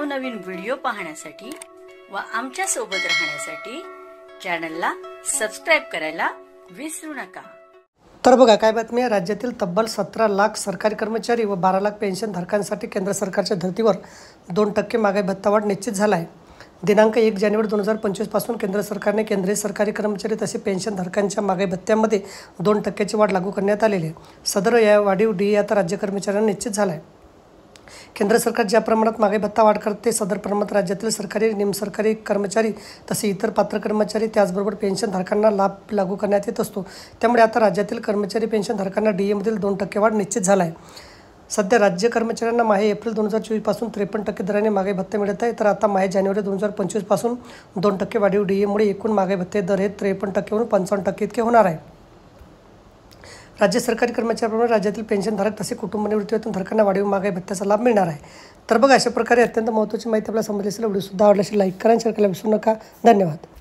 नवनवीन व्हिडिओ पाहण्यासाठी व आमच्या सोबत राहण्यासाठी चॅनलला सबस्क्राइब करायला विसरू नका। तर बघा काय बातमी आहे, राज्यातील तब्बल 17 लाख सरकारी कर्मचारी व 12 लाख पेन्शन धारकांसाठी केंद्र सरकारच्या धर्तीवर 2% महागाई भत्ता वाढ निश्चित झाला आहे। दिनांक 1 जानेवारी 2025 पासून केंद्र सरकारने केंद्रीय सरकारी कर्मचारी तसे पेन्शन धारकांच्या महागाई भत्त्यामध्ये 2%ची वाढ लागू करण्यात आलेली आहे। सदर या वाढीव DA आता राज्य कर्मचाऱ्यांना निश्चित झाला आहे। केंद्र सरकार ज्या प्रमाणात महागाई भत्ता वाढ करते सदर प्रमाणात राज्यातील सरकारी निमसरकारी कर्मचारी तसे इतर पात्र कर्मचारी त्याचबरोबर पेन्शन धारकांना लाभ लागू करण्यात येत असतो। त्यामुळे आता राज्यातील कर्मचारी पेन्शन धारकांना DA मधील 2% वाढ निश्चित झाला आहे। सध्या राज्य कर्मचाऱ्यांना माहे एप्रिल 2024 पासून 53% दराने महागाई भत्ते मिळत आहे, तर आता माहे जानेवारी 2025 पासून 2% वाढीव DA मुळे एकूण महागाई भत्ते दर हे 53% वरून 55% इतके होणार आहे। राज्य सरकारी कर्मचाऱ्यांप्रमाणे राज्यातील पेन्शनधारक तसे कुटुंब निवृत्तीवेतन धारकांना वाढीव महागाई भत्त्याचा लाभ मिळणार आहे। तर बघा अशा प्रकारे अत्यंत महत्त्वाची माहिती आपल्याला समजली असेल। व्हिडिओ सुद्धा आवडला असेल लाईक करा, शेअर करायला विसरू नका। धन्यवाद।